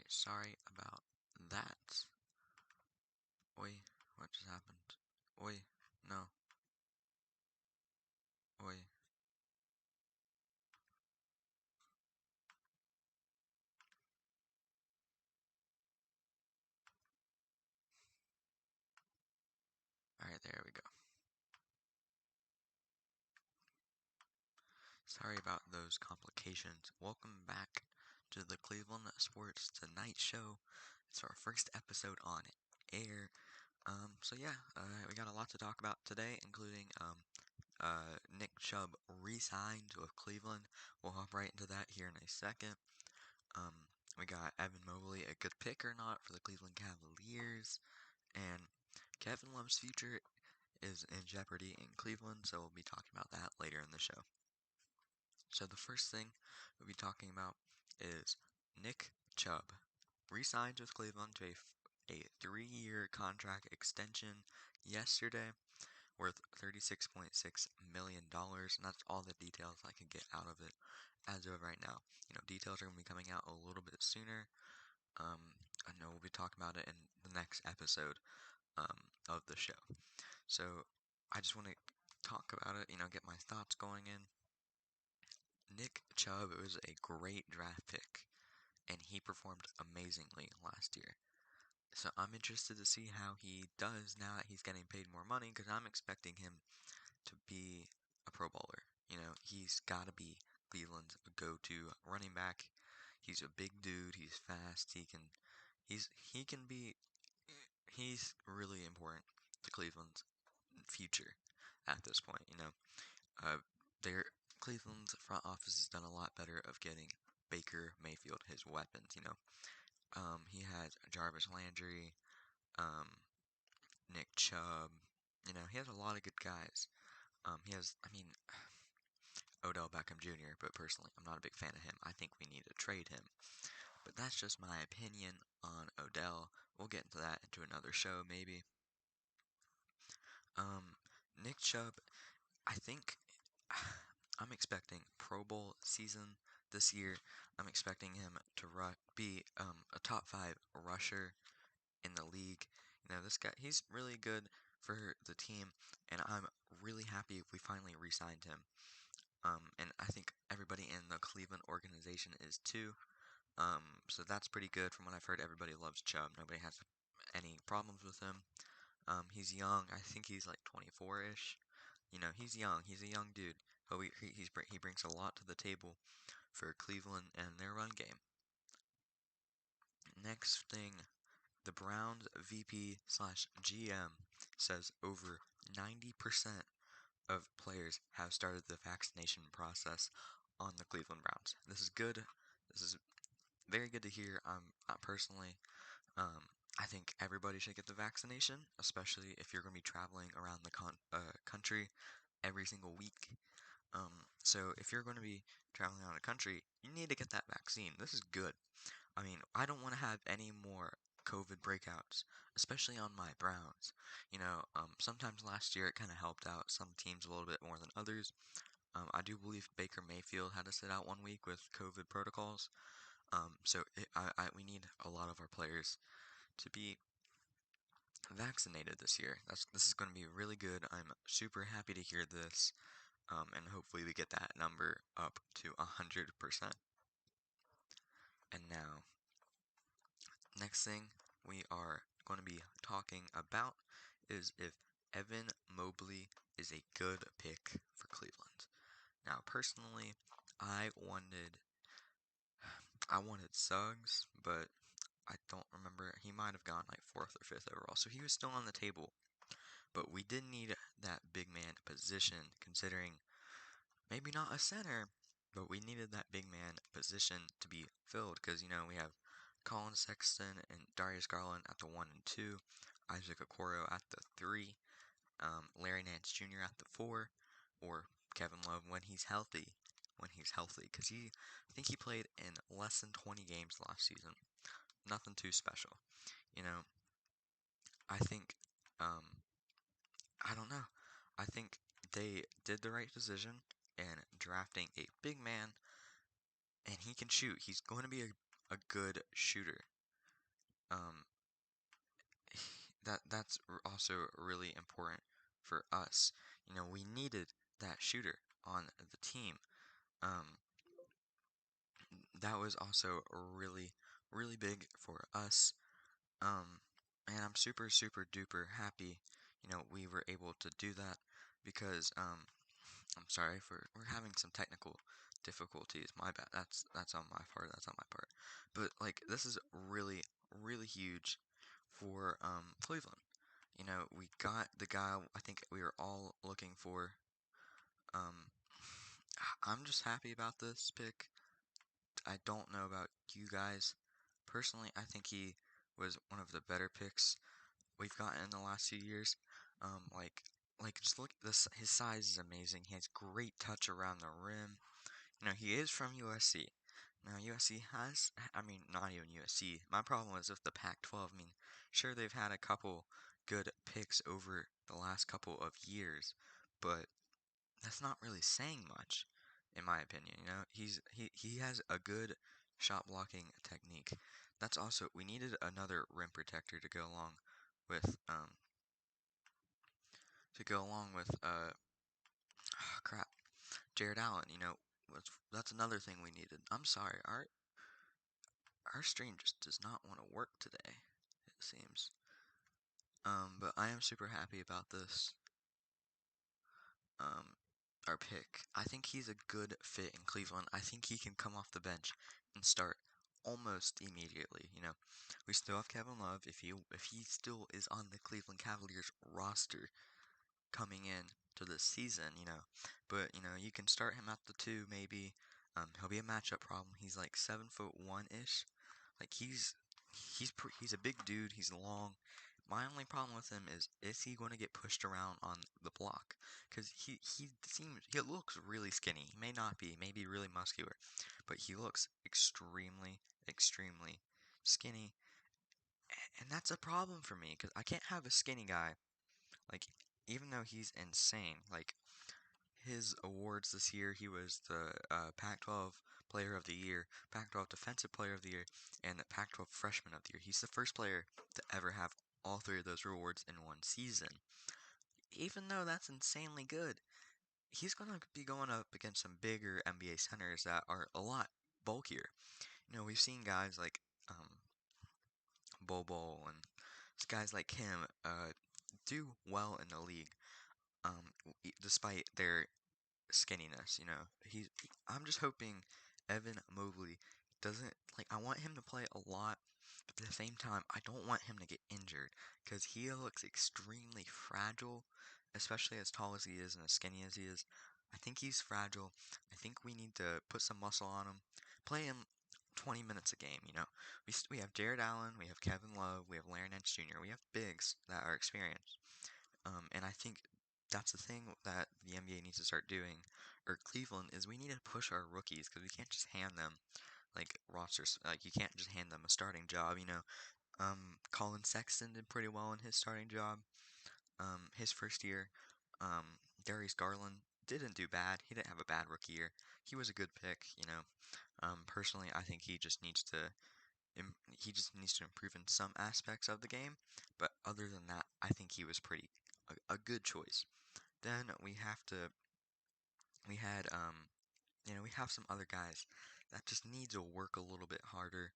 Sorry about that. Oi, what just happened? Oi, no. Oi. Alright, there we go. Sorry about those complications. Welcome back to the Cleveland Sports Tonight Show. It's our first episode on air. We got a lot to talk about today, including Nick Chubb resigns with Cleveland. We'll hop right into that here in a second. We got Evan Mobley, a good pick or not for the Cleveland Cavaliers, and Kevin Love's future is in jeopardy in Cleveland, so we'll be talking about that later in the show. So the first thing we'll be talking about is Nick Chubb re-signs with Cleveland to a 3-year contract extension yesterday worth $36.6 million, and that's all the details I can get out of it as of right now. Details are going to be coming out a little bit sooner. I know we'll be talking about it in the next episode of the show. So I just want to talk about it, get my thoughts going in. Nick Chubb was a great draft pick, and he performed amazingly last year. So I'm interested to see how he does now that he's getting paid more money, because I'm expecting him to be a Pro Bowler. He's got to be Cleveland's go-to running back. He's a big dude. He's fast. He's really important to Cleveland's future at this point. Their Cleveland's front office has done a lot better of getting Baker Mayfield his weapons. He has Jarvis Landry, Nick Chubb. He has a lot of good guys. Odell Beckham Jr., but personally, I'm not a big fan of him. I think we need to trade him. But that's just my opinion on Odell. We'll get into that into another show, maybe. Nick Chubb, I think I'm expecting Pro Bowl season this year. I'm expecting him to be a top 5 rusher in the league. This guy, he's really good for the team, and I'm really happy if we finally re-signed him. And I think everybody in the Cleveland organization is too. So that's pretty good. From what I've heard, everybody loves Chubb. Nobody has any problems with him. He's young. I think he's like 24-ish. He's young. He's a young dude. He brings a lot to the table for Cleveland and their run game. Next thing, the Browns VP/GM says over 90% of players have started the vaccination process on the Cleveland Browns. This is good. This is very good to hear. Personally, I think everybody should get the vaccination, especially if you're going to be traveling around the country every single week. So if you're going to be traveling around the country, you need to get that vaccine. This is good. I don't want to have any more COVID breakouts, especially on my Browns. Sometimes last year it kind of helped out some teams a little bit more than others. I do believe Baker Mayfield had to sit out 1 week with COVID protocols. We need a lot of our players to be vaccinated this year. This is going to be really good. I'm super happy to hear this, and hopefully we get that number up to 100%. And now, next thing we are going to be talking about is if Evan Mobley is a good pick for Cleveland. Now, personally, I wanted Suggs, but I don't remember. He might have gone like 4th or 5th overall, so he was still on the table. But we did need that big man position, considering maybe not a center, but we needed that big man position to be filled, because we have Colin Sexton and Darius Garland at the 1 and 2, Isaac Okoro at the 3, Larry Nance Jr. at the 4, or Kevin Love when he's healthy. Because I think he played in less than 20 games last season. Nothing too special. I think, I don't know. I think they did the right decision in drafting a big man, and he can shoot. He's going to be a good shooter. um, that's also really important for us. You know, we needed that shooter on the team. Um, that was also really, really big for us. Um, and I'm super, super duper happy, you know, we were able to do that because, I'm sorry for we're having some technical difficulties. My bad. That's on my part. That's on my part. But like this is really, really huge for Cleveland. You know, we got the guy I think we were all looking for. Um, I'm just happy about this pick. I don't know about you guys. Personally, I think he was one of the better picks we've gotten in the last few years. Um, like, just look at this. His size is amazing. He has great touch around the rim. You know, he is from USC. Now, USC has, I mean, not even USC. My problem is with the Pac-12. I mean, sure, they've had a couple good picks over the last couple of years, but that's not really saying much, in my opinion. You know, he has a good shot blocking technique. That's also we needed another rim protector to go along with crap, Jared Allen. You know, that's another thing we needed. I'm sorry, our stream just does not want to work today. It seems. But I am super happy about this. Um, our pick. I think he's a good fit in Cleveland. I think he can come off the bench and start almost immediately. You know, we still have Kevin Love if he still is on the Cleveland Cavaliers roster coming in to this season. You know, but you know you can start him at the two maybe. He'll be a matchup problem. He's like 7'1" ish. Like he's a big dude. He's long. My only problem with him is he going to get pushed around on the block? Because he looks really skinny. He may not be, maybe really muscular, but he looks extremely, extremely skinny, and that's a problem for me because I can't have a skinny guy. Like even though he's insane, like his awards this year, he was the Pac-12 Player of the Year, Pac-12 Defensive Player of the Year, and the Pac-12 Freshman of the Year. He's the first player to ever have all three of those awards in one season. Even though that's insanely good, he's going to be going up against some bigger NBA centers that are a lot bulkier. You know, we've seen guys like Bobo and guys like him do well in the league, despite their skinniness. You know, I'm just hoping Evan Mobley doesn't like. I want him to play a lot, but at the same time, I don't want him to get injured because he looks extremely fragile, especially as tall as he is and as skinny as he is. I think he's fragile. I think we need to put some muscle on him. Play him 20 minutes a game. You know, we have Jared Allen, we have Kevin Love, we have Larry Nance Jr. We have bigs that are experienced. And I think that's the thing that the NBA needs to start doing, or Cleveland, is we need to push our rookies because we can't just hand them like rosters. Like you can't just hand them a starting job. You know, Colin Sexton did pretty well in his starting job. His first year. Darius Garland didn't do bad. He didn't have a bad rookie year. He was a good pick. You know, personally, I think he just needs to improve in some aspects of the game. But other than that, I think he was pretty a good choice. Then we had you know we have some other guys that just need to work a little bit harder.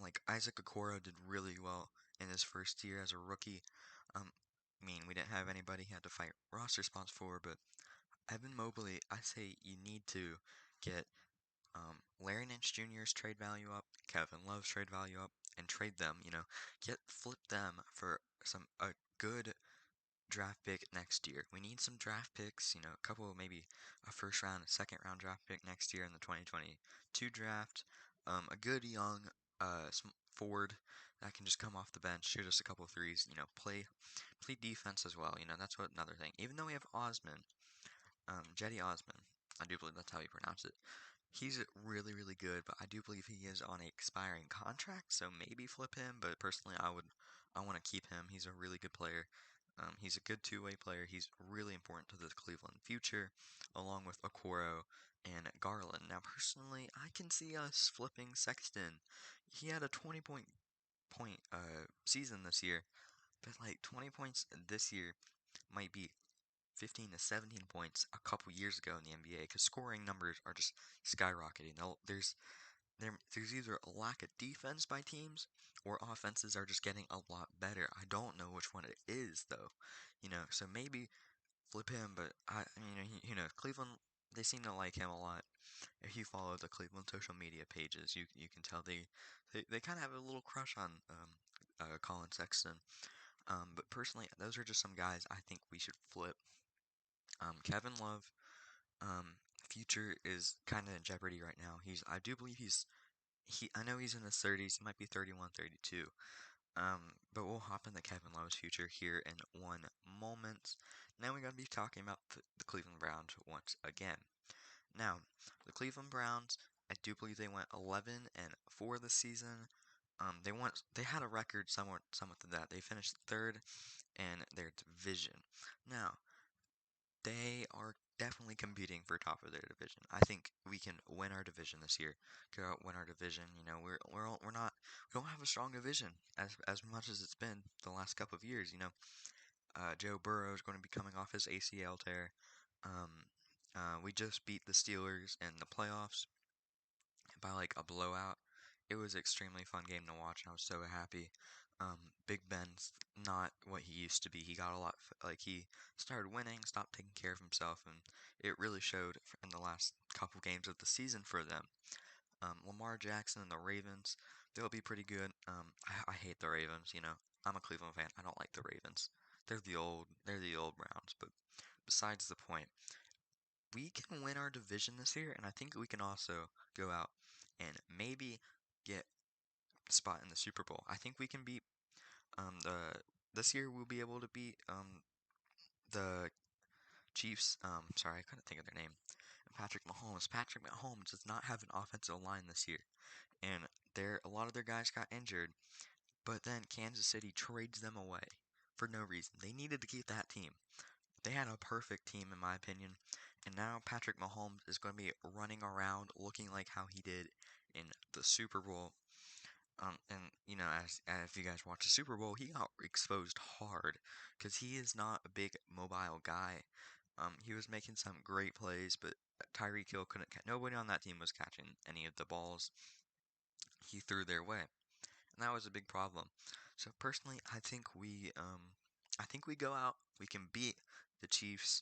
Like Isaac Okoro did really well in his first year as a rookie. I mean we didn't have anybody he had to fight roster spots for, but Evan Mobley, I say you need to get Larry Nance Jr.'s trade value up, Kevin Love's trade value up, and trade them. You know, flip them for a good draft pick next year. We need some draft picks, you know, a couple, maybe a first round, a second round draft pick next year in the 2022 draft. A good young forward that can just come off the bench, shoot us a couple threes, you know, play defense as well. You know, that's what another thing. Even though we have Osman, Jetty Osman, I do believe that's how you pronounce it. He's really, really good, but I do believe he is on an expiring contract, so maybe flip him. But personally, I want to keep him. He's a really good player. He's a good two-way player. He's really important to the Cleveland future, along with Okoro and Garland. Now, personally, I can see us flipping Sexton. He had a 20-point point season this year, but like 20 points this year might be 15 to 17 points a couple years ago in the NBA because scoring numbers are just skyrocketing. There's either a lack of defense by teams or offenses are just getting a lot better. I don't know which one it is though. So maybe flip him, but Cleveland, they seem to like him a lot. If you follow the Cleveland social media pages, you can tell they kind of have a little crush on Colin Sexton. But personally, those are just some guys I think we should flip. Kevin Love, um, future is kind of in jeopardy right now. I do believe I know he's in his 30s. He might be 31, 32. But we'll hop into Kevin Love's future here in one moment. Now we're going to be talking about the Cleveland Browns once again. Now, the Cleveland Browns, I do believe they went 11-4 this season. They had a record somewhat to that. They finished third in their division. Now, they are definitely competing for top of their division. I think we can win our division this year. Go out, win our division. We don't have a strong division as much as it's been the last couple of years. Joe Burrow is going to be coming off his ACL tear. We just beat the Steelers in the playoffs by like a blowout. It was an extremely fun game to watch, and I was so happy. Big Ben's not what he used to be. He got a lot, like he started winning, stopped taking care of himself, and it really showed in the last couple games of the season for them. Lamar Jackson and the Ravens, they'll be pretty good. I hate the Ravens. I'm a Cleveland fan. I don't like the Ravens. They're the old Browns. But besides the point, we can win our division this year, and I think we can also go out and maybe get a spot in the Super Bowl. I think we can beat the this year we'll be able to beat the Chiefs. Sorry, I couldn't think of their name. Patrick Mahomes. Patrick Mahomes does not have an offensive line this year, and a lot of their guys got injured. But then Kansas City trades them away for no reason. They needed to keep that team. They had a perfect team, in my opinion. And now Patrick Mahomes is going to be running around looking like how he did in the Super Bowl. As if you guys watch the Super Bowl, he got exposed hard because he is not a big mobile guy. He was making some great plays, but Tyreek Hill couldn't. Nobody on that team was catching any of the balls he threw their way, and that was a big problem. So personally, I think we go out. We can beat the Chiefs.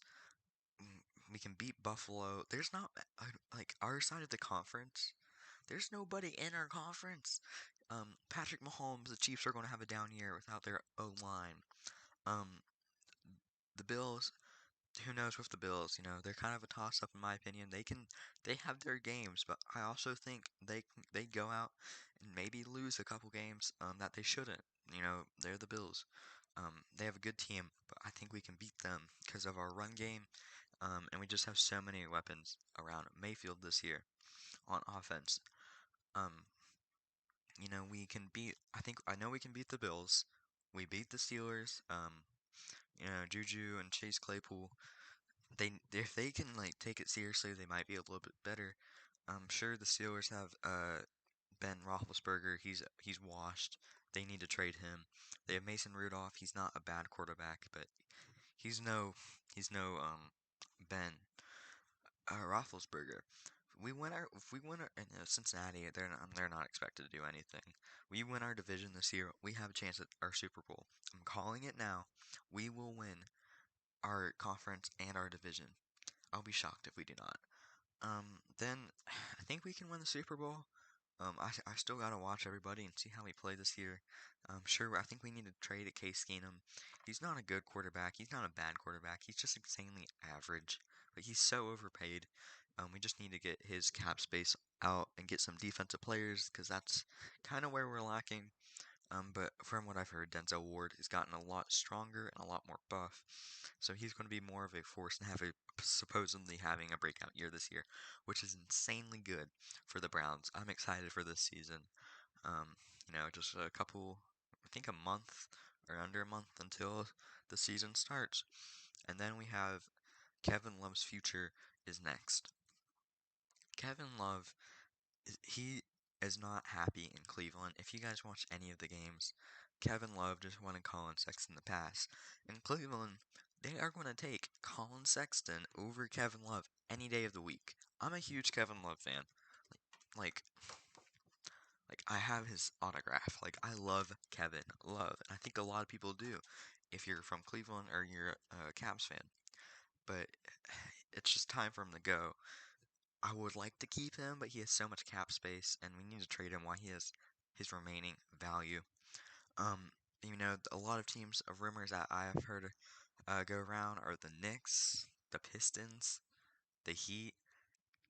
We can beat Buffalo. There's not like our side of the conference. There's nobody in our conference. Patrick Mahomes, the Chiefs are going to have a down year without their O line. Um, the Bills, who knows with the Bills? They're kind of a toss up in my opinion. They have their games, but I also think they go out and maybe lose a couple games that they shouldn't. They're the Bills. They have a good team, but I think we can beat them because of our run game. And we just have so many weapons around Mayfield this year on offense. Um, we can beat. I know we can beat the Bills. We beat the Steelers. Juju and Chase Claypool. If they can like take it seriously, they might be a little bit better. I'm sure the Steelers have Ben Roethlisberger. He's washed. They need to trade him. They have Mason Rudolph. He's not a bad quarterback, but he's no Ben Roethlisberger. If we win our in Cincinnati, they're not expected to do anything. We win our division this year, we have a chance at our Super Bowl. I'm calling it now. We will win our conference and our division. I'll be shocked if we do not. Then I think we can win the Super Bowl. I still gotta watch everybody and see how we play this year. Sure, I think we need to trade at Case Keenum. He's not a good quarterback. He's not a bad quarterback. He's just insanely average. But he's so overpaid. We just need to get his cap space out and get some defensive players because that's kind of where we're lacking. But from what I've heard, Denzel Ward has gotten a lot stronger and a lot more buff, so he's going to be more of a force and supposedly having a breakout year this year, which is insanely good for the Browns. I'm excited for this season. Just I think a month or under a month until the season starts, and then we have Kevin Love's future is next. Kevin Love, he is not happy in Cleveland. If you guys watch any of the games, Kevin Love just wanted Colin Sexton to pass. In Cleveland, they are going to take Colin Sexton over Kevin Love any day of the week. I'm a huge Kevin Love fan. Like, like I have his autograph. Like, I love Kevin Love. And I think a lot of people do if you're from Cleveland or you're a Cavs fan. But it's just time for him to go. I would like to keep him, but he has so much cap space, and we need to trade him while he has his remaining value. Um, a lot of teams of rumors that I have heard go around are the Knicks, the Pistons, the Heat,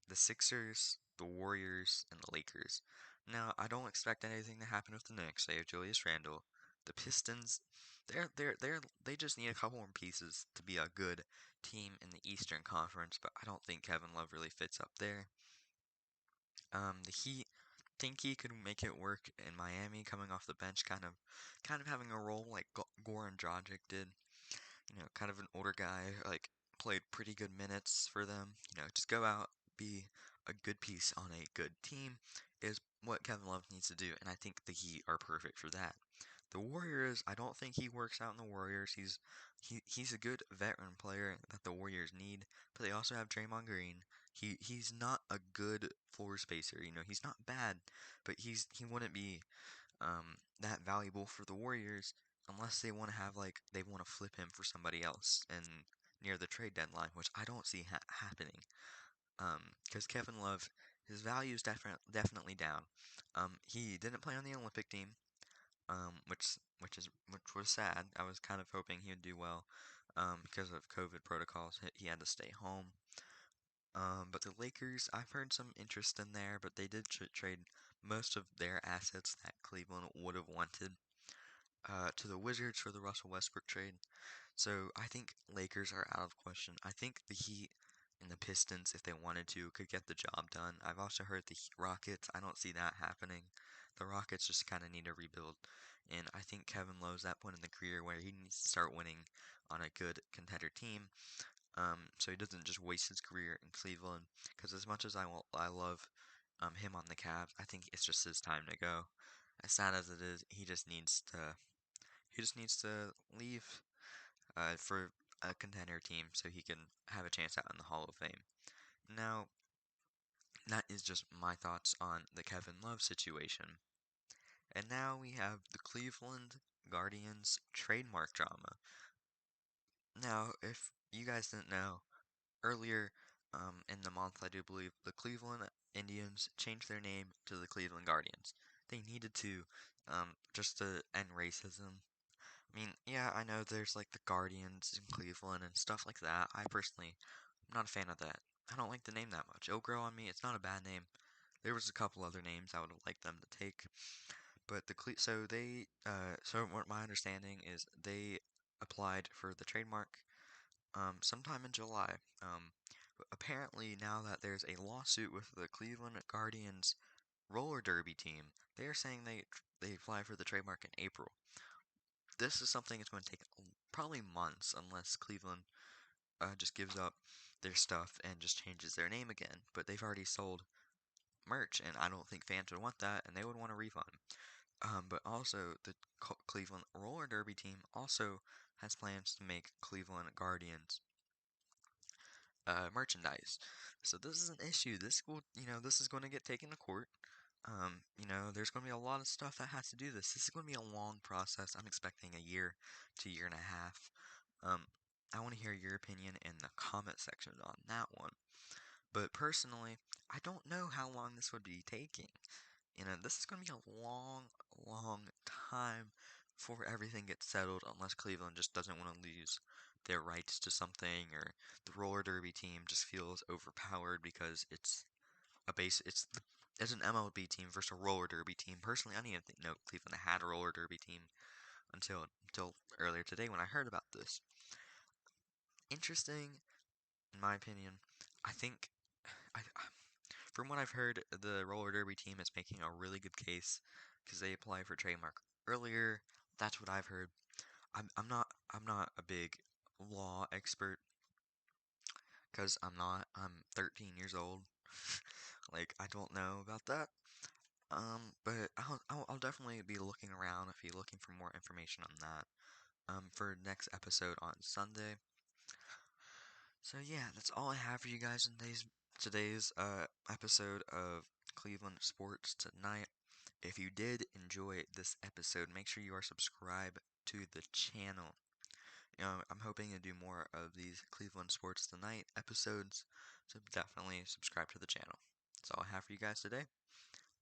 the Sixers, the Warriors, and the Lakers. Now, I don't expect anything to happen with the Knicks. They have Julius Randle. The Pistons, they just need a couple more pieces to be a good team in the Eastern Conference, but I don't think Kevin Love really fits up there. The Heat think he could make it work in Miami, coming off the bench, kind of having a role like Goran Dragic did. Kind of an older guy, like played pretty good minutes for them. Just go out, be a good piece on a good team is what Kevin Love needs to do, and I think the Heat are perfect for that. The Warriors, I don't think he works out in the Warriors. He's a good veteran player that the Warriors need, but they also have Draymond Green. He's not a good floor spacer. He's not bad, but he wouldn't be that valuable for the Warriors unless they want to have they want to flip him for somebody else and near the trade deadline, which I don't see happening. Because Kevin Love, his value is definitely down. He didn't play on the Olympic team, which was sad. I was kind of hoping he would do well, because of COVID protocols. He had to stay home. But the Lakers, I've heard some interest in there, but they did trade most of their assets that Cleveland would have wanted to the Wizards for the Russell Westbrook trade. So I think Lakers are out of question. I think the Heat and the Pistons, if they wanted to, could get the job done. I've also heard the Rockets. I don't see that happening. The Rockets just kind of need a rebuild. And I think Kevin Lowe's at that point in the career where he needs to start winning on a good contender team. So he doesn't just waste his career in Cleveland. Because as much as I love him on the Cavs, I think it's just his time to go. As sad as it is, he just needs to leave for a contender team so he can have a chance out in the Hall of Fame. Now, that is just my thoughts on the Kevin Love situation. And now we have the Cleveland Guardians trademark drama. Now, if you guys didn't know, earlier in the month, I do believe, the Cleveland Indians changed their name to the Cleveland Guardians. They needed to, just to end racism. I mean, yeah, I know there's like the Guardians in Cleveland and stuff like that. I personally am not a fan of that. I don't like the name that much. It'll grow on me. It's not a bad name. There was a couple other names I would have liked them to take, but so what my understanding is they applied for the trademark sometime in July. But apparently now that there's a lawsuit with the Cleveland Guardians roller derby team, they are saying they apply for the trademark in April. This is something that's going to take probably months unless Cleveland just gives up their stuff and just changes their name again. But they've already sold merch, and I don't think fans would want that, and they would want a refund. But also, the Cleveland Roller Derby team also has plans to make Cleveland Guardians merchandise. So this is an issue. This is going to get taken to court. There's going to be a lot of stuff that has to do this. This is going to be a long process. I'm expecting a year to year and a half. I want to hear your opinion in the comment section on that one. But personally, I don't know how long this would be taking. This is going to be a long, long time before everything gets settled unless Cleveland just doesn't want to lose their rights to something, or the roller derby team just feels overpowered because it's an MLB team versus a roller derby team. Personally, I didn't even know Cleveland had a roller derby team until earlier today when I heard about this. Interesting, in my opinion. I think, I, from what I've heard, the roller derby team is making a really good case because they applied for trademark earlier. That's what I've heard. I'm not a big law expert because I'm not. I'm 13 years old. Like, I don't know about that. But I'll definitely be looking around if you're looking for more information on that. For next episode on Sunday. So yeah, that's all I have for you guys in today's episode of Cleveland Sports Tonight. If you did enjoy this episode, make sure you are subscribed to the channel. I'm hoping to do more of these Cleveland Sports Tonight episodes, so definitely subscribe to the channel. That's all I have for you guys today.